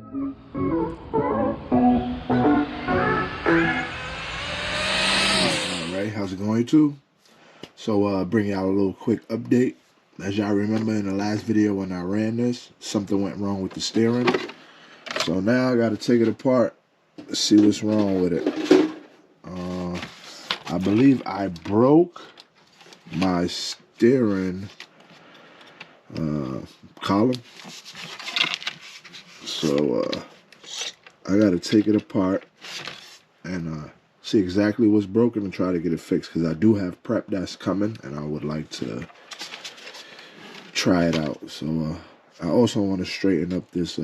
Alright, how's it going YouTube? So bring y'all a little quick update. As y'all remember in the last video when I ran this, something went wrong with the steering. So now I gotta take it apart, see what's wrong with it. I believe I broke my steering column. So I gotta take it apart and see exactly what's broken and try to get it fixed, because I do have prep that's coming and I would like to try it out. So I also want to straighten up this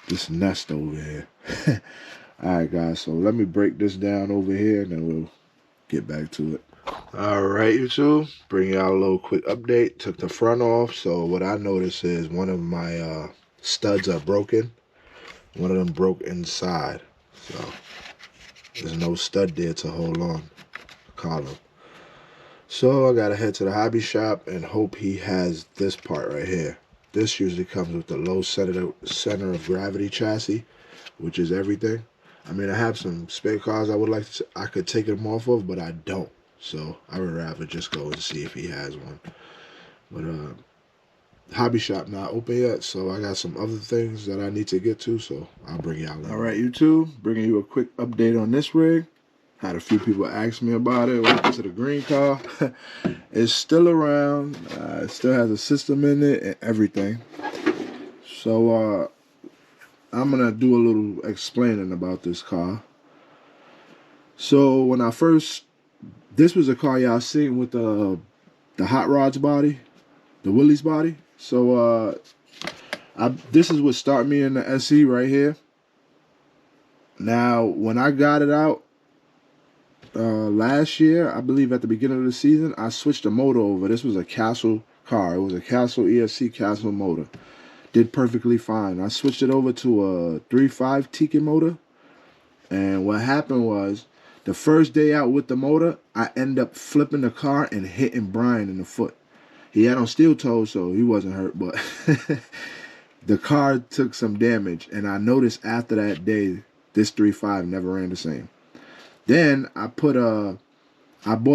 this nest over here. Alright guys, so let me break this down over here and then we'll get back to it. Alright YouTube, bring y'all a little quick update. Took the front off, so what I noticed is one of my studs are broken. One of them broke inside, so there's no stud there to hold on the column. So I gotta head to the hobby shop and hope he has this part right here. This usually comes with the low center of gravity chassis, which is everything. I mean, I have some spare cars I could take them off of, but I don't. So I would rather just go and see if he has one. But hobby shop not open yet, so I got some other things that I need to get to, so I'll bring y'all in. Alright YouTube, bringing you a quick update on this rig. Had a few people ask me about it. What happened to the green car? It's still around. It still has a system in it and everything. So I'm gonna do a little explaining about this car. So when I first, this was a car y'all seen with the Hot Rods body, the Willys body. So this is what started me in the SE right here. Now when I got it out last year, I believe at the beginning of the season, I switched the motor over. This was a Castle car. It was a Castle ESC Castle motor. Did perfectly fine. I switched it over to a 3.5 Tekin motor, and what happened was, the first day out with the motor, I ended up flipping the car and hitting Brian in the foot. He had on steel toes, so he wasn't hurt, but the car took some damage, and I noticed after that day, this 3.5 never ran the same. Then I bought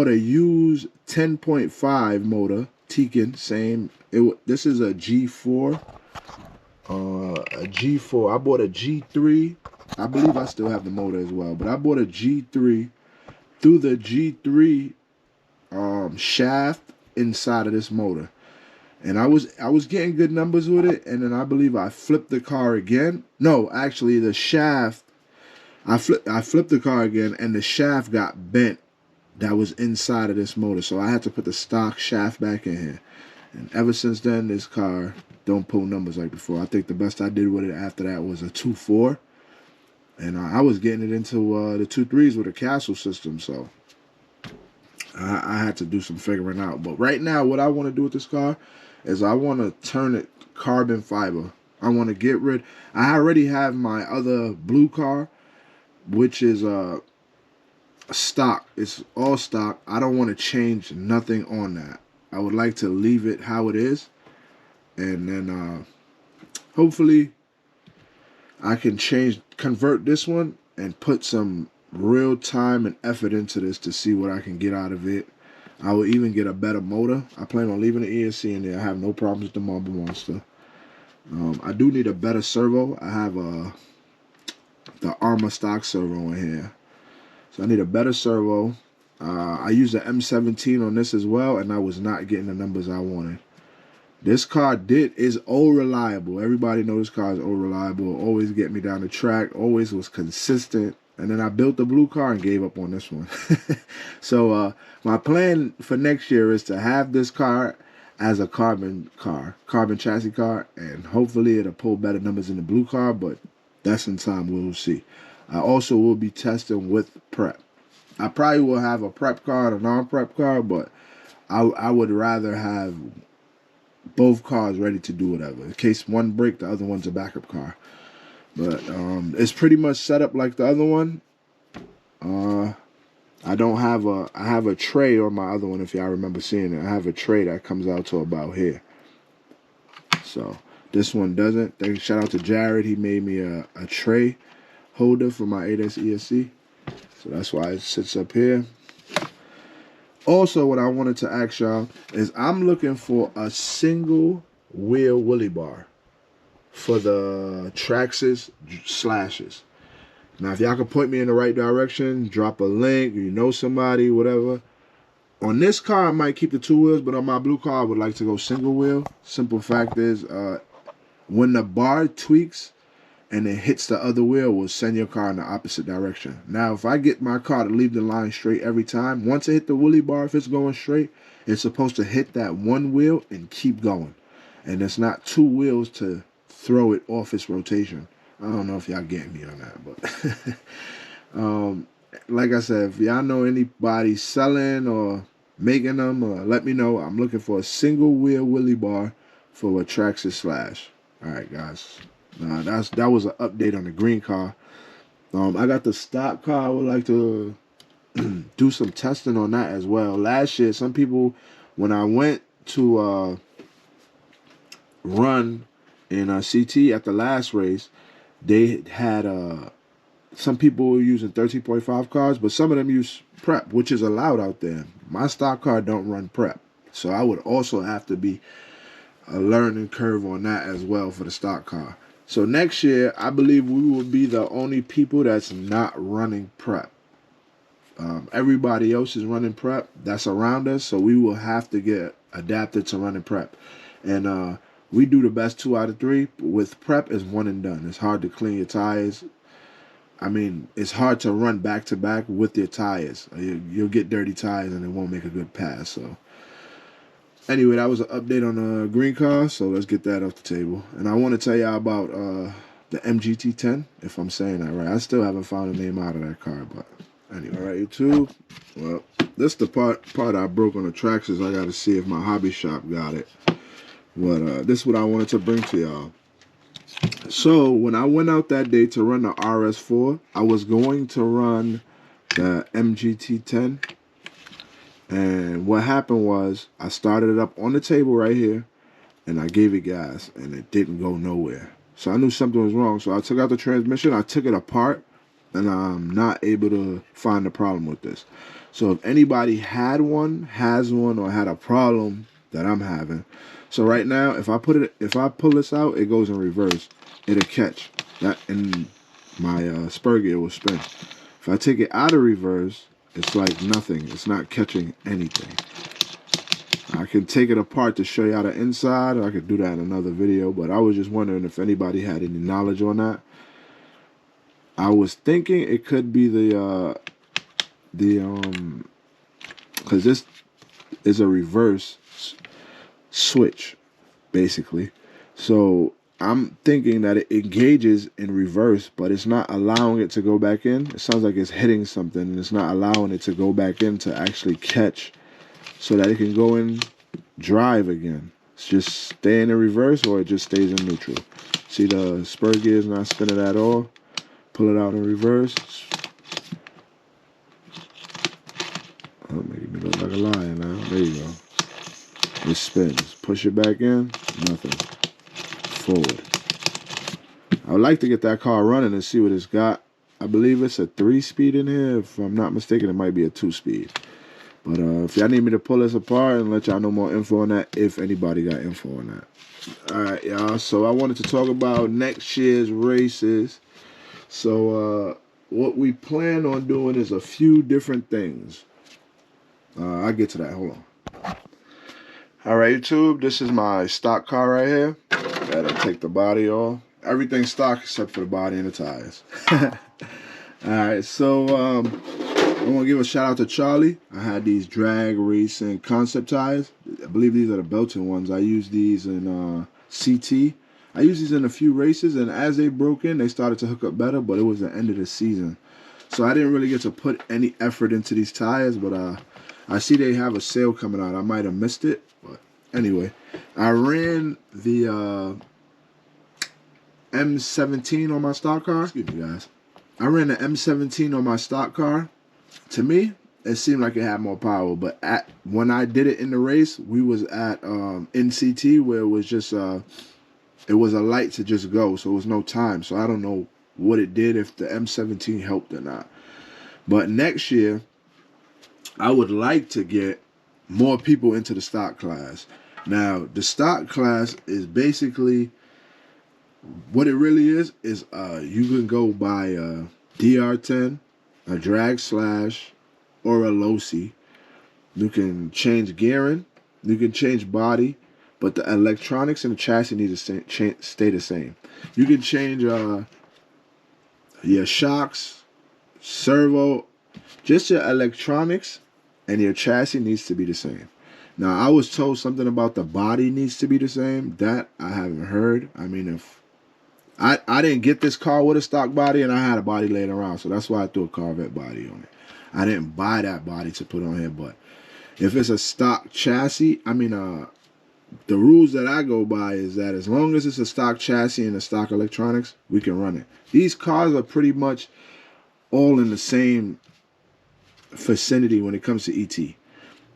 a used 10.5 motor, Tekin, same. This is a G4. A G4. I bought a G3. I believe I still have the motor as well, but I bought a G3 through the G3 shaft inside of this motor, and I was getting good numbers with it, and then I believe I flipped the car again. No, actually the shaft, I flipped the car again, and the shaft got bent that was inside of this motor, so I had to put the stock shaft back in here. And ever since then, this car don't pull numbers like before. I think the best I did with it after that was a 2.4. And I was getting it into the 2.3s with a Castle system. So I had to do some figuring out. But right now, what I want to do with this car is I want to turn it carbon fiber. I want to get rid. I already have my other blue car, which is stock. It's all stock. I don't want to change nothing on that. I would like to leave it how it is, and then hopefully I can convert this one and put some real time and effort into this to see what I can get out of it. I will even get a better motor. I plan on leaving the ESC in there. I have no problems with the Marble Monster. I do need a better servo. I have the Arma stock servo in here, so I need a better servo. I used the M17 on this as well, and I was not getting the numbers I wanted. This car is old reliable. Everybody knows this car is old reliable. Always get me down the track. Always was consistent. And then I built the blue car and gave up on this one. So my plan for next year is to have this car as a carbon chassis car, and hopefully it'll pull better numbers in the blue car, but that's in time. We'll see. I also will be testing with prep. I probably will have a prep car and a non-prep car, but I would rather have both cars ready to do whatever. In case one break, the other one's a backup car. But it's pretty much set up like the other one. I don't have I have a tray on my other one, if y'all remember seeing it. I have a tray that comes out to about here. So This one doesn't. Shout out to Jared. He made me a tray holder for my 8S ESC. So that's why it sits up here. Also, what I wanted to ask y'all is I'm looking for a single wheel Willy bar for the Traxxas slashes. Now, if y'all can point me in the right direction, drop a link, you know somebody, whatever. On this car, I might keep the 2 wheels, but on my blue car, I would like to go single wheel. Simple fact is, when the bar tweaks and it hits the other wheel, will send your car in the opposite direction. Now, if I get my car to leave the line straight every time, once it hit the Willy bar, if it's going straight, it's supposed to hit that one wheel and keep going. And it's not 2 wheels to throw it off its rotation. I don't know if y'all get me on that, but like I said, if y'all know anybody selling or making them, let me know. I'm looking for a single wheel Willy bar for a Traxxas slash. All right, guys. That was an update on the green car. I got the stock car. I would like to do some testing on that as well. Last year, some people, when I went to run in CT at the last race, they had some people were using 13.5 cars, but some of them use prep, which is allowed out there. My stock car don't run prep, so I would also have to be a learning curve on that as well for the stock car. So next year, I believe we will be the only people that's not running prep. Everybody else is running prep that's around us, so we will have to get adapted to running prep. And we do the best 2 out of 3. With prep, it's one and done. It's hard to clean your tires. I mean, it's hard to run back to back with your tires. You'll get dirty tires and it won't make a good pass. So anyway, that was an update on the green car, so let's get that off the table. And I want to tell y'all about the MGT10, if I'm saying that right. I still haven't found a name out of that car, but anyway. All right, YouTube. Well, this is the part I broke on the Traxxas. I got to see if my hobby shop got it. But this is what I wanted to bring to y'all. So when I went out that day to run the RS4, I was going to run the MGT10. And what happened was I started it up on the table right here and I gave it gas and it didn't go nowhere. So I knew something was wrong. So I took out the transmission, I took it apart, and I'm not able to find the problem with this. So if anybody has one, or had a problem that I'm having. So right now, if I pull this out, it goes in reverse. It'll catch that, and my spur gear will spin. If I take it out of reverse, it's like nothing. It's not catching anything. I can take it apart to show you how the inside. I could do that in another video, but I was just wondering if anybody had any knowledge on that. I was thinking it could be because this is a reverse switch, basically. So I'm thinking that it engages in reverse, but it's not allowing it to go back in. It sounds like it's hitting something, and it's not allowing it to go back in to actually catch so that it can go in drive again. It's just staying in reverse, or it just stays in neutral. See, the spur gear is not spinning at all. Pull it out in reverse. Oh, making me look like a lion now. There you go. It spins. Push it back in. Nothing. Forward. I would like to get that car running and see what it's got. I believe it's a 3-speed in here. If I'm not mistaken, it might be a 2-speed. But if y'all need me to pull this apart and let y'all know more info on that, if anybody got info on that. Alright, y'all. So I wanted to talk about next year's races. So what we plan on doing is a few different things. I'll get to that. Hold on. Alright, YouTube. This is my stock car right here. Gotta take the body off. Everything's stock except for the body and the tires. Alright, so I want to give a shout out to Charlie. I had these drag racing concept tires. I believe these are the Belton ones. I use these in CT. I used these in a few races, and as they broke in, they started to hook up better, but it was the end of the season. So I didn't really get to put any effort into these tires, but I see they have a sale coming out. I might have missed it, but anyway. I ran the M17 on my stock car. Excuse me, guys. I ran the M17 on my stock car. To me, it seemed like it had more power, but when I did it in the race, we was at NCT, where it was just it was a light to just go, so it was no time. So I don't know what it did, if the M17 helped or not. But next year, I would like to get more people into the stock class. Now, the stock class is basically, what it really is you can go buy a DR10, a drag slash, or a Losi. You can change gearing, you can change body, but the electronics and the chassis need to stay the same. You can change your shocks, servo, just your electronics and your chassis needs to be the same. Now, I was told something about the body needs to be the same. That I haven't heard. I mean, if I didn't get this car with a stock body, and I had a body laying around, so that's why I threw a Corvette body on it. I didn't buy that body to put on here, but if it's a stock chassis, I mean, the rules that I go by is that as long as it's a stock chassis and a stock electronics, we can run it. These cars are pretty much all in the same vicinity when it comes to ET.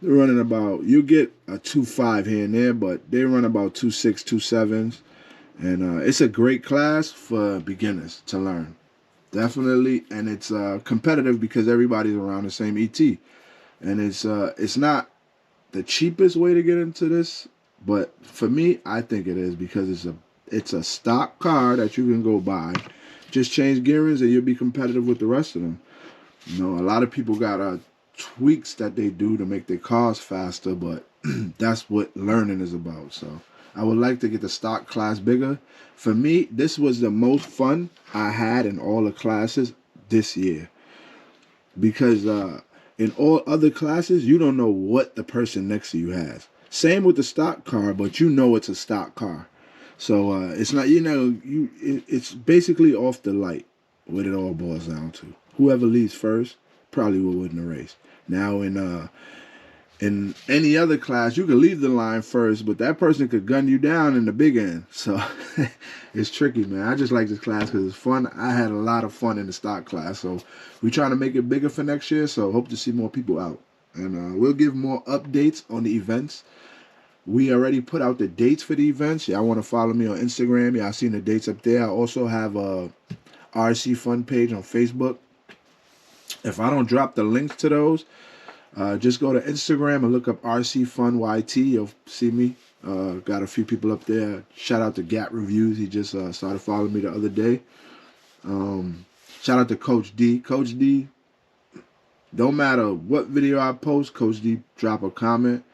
They're running about, you get a 2.5 here and there, but they run about 2.6, 2.7s. And it's a great class for beginners to learn. Definitely. And it's competitive because everybody's around the same ET. And it's not the cheapest way to get into this, but for me, I think it is, because it's a stock car that you can go buy. Just change gearings and you'll be competitive with the rest of them. You know, a lot of people got tweaks that they do to make their cars faster, but that's what learning is about. So I would like to get the stock class bigger. For me, this was the most fun I had in all the classes this year, because in all other classes, you don't know what the person next to you has. Same with the stock car, but you know it's a stock car. So it's not, it's basically off the light, what it all boils down to. Whoever leaves first probably will win the race. Now in any other class, you could leave the line first, but that person could gun you down in the big end. So it's tricky, man. I just like this class because it's fun. I had a lot of fun in the stock class. So we're trying to make it bigger for next year. So hope to see more people out. And we'll give more updates on the events. We already put out the dates for the events. Y'all want to follow me on Instagram. Y'all seen the dates up there. I also have a RC Fun page on Facebook. If I don't drop the links to those, just go to Instagram and look up RC Fun YT. You'll see me. Got a few people up there. Shout out to Gap Reviews. He just started following me the other day. Shout out to Coach D. Coach D, don't matter what video I post, Coach D drop a comment,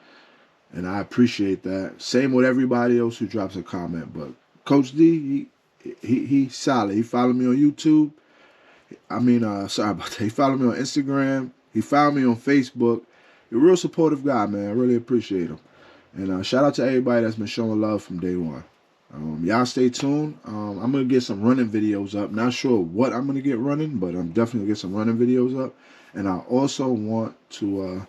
and I appreciate that. Same with everybody else who drops a comment, but Coach D, he's solid. He followed me on YouTube. I mean, sorry about that. He followed me on Instagram. He found me on Facebook. He's a real supportive guy, man. I really appreciate him. And shout out to everybody that's been showing love from day one. Y'all stay tuned. I'm going to get some running videos up. Not sure what I'm going to get running, but I'm definitely going to get some running videos up. And I also want to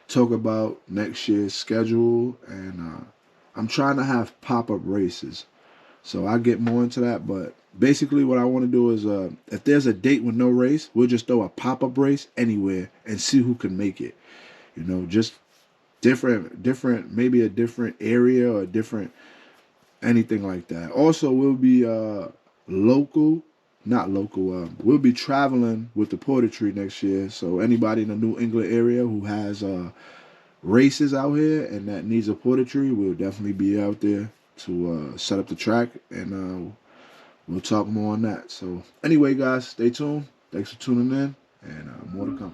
talk about next year's schedule. And I'm trying to have pop-up races. So I'll get more into that, but basically what I want to do is if there's a date with no race, we'll just throw a pop-up race anywhere and see who can make it. You know, just different, maybe a different area or different, anything like that. Also, we'll be we'll be traveling with the Porter-Tree next year. So anybody in the New England area who has races out here and that needs a Porter-Tree, we'll definitely be out there to set up the track, and we'll talk more on that. So anyway, guys, stay tuned. Thanks for tuning in, and more to come.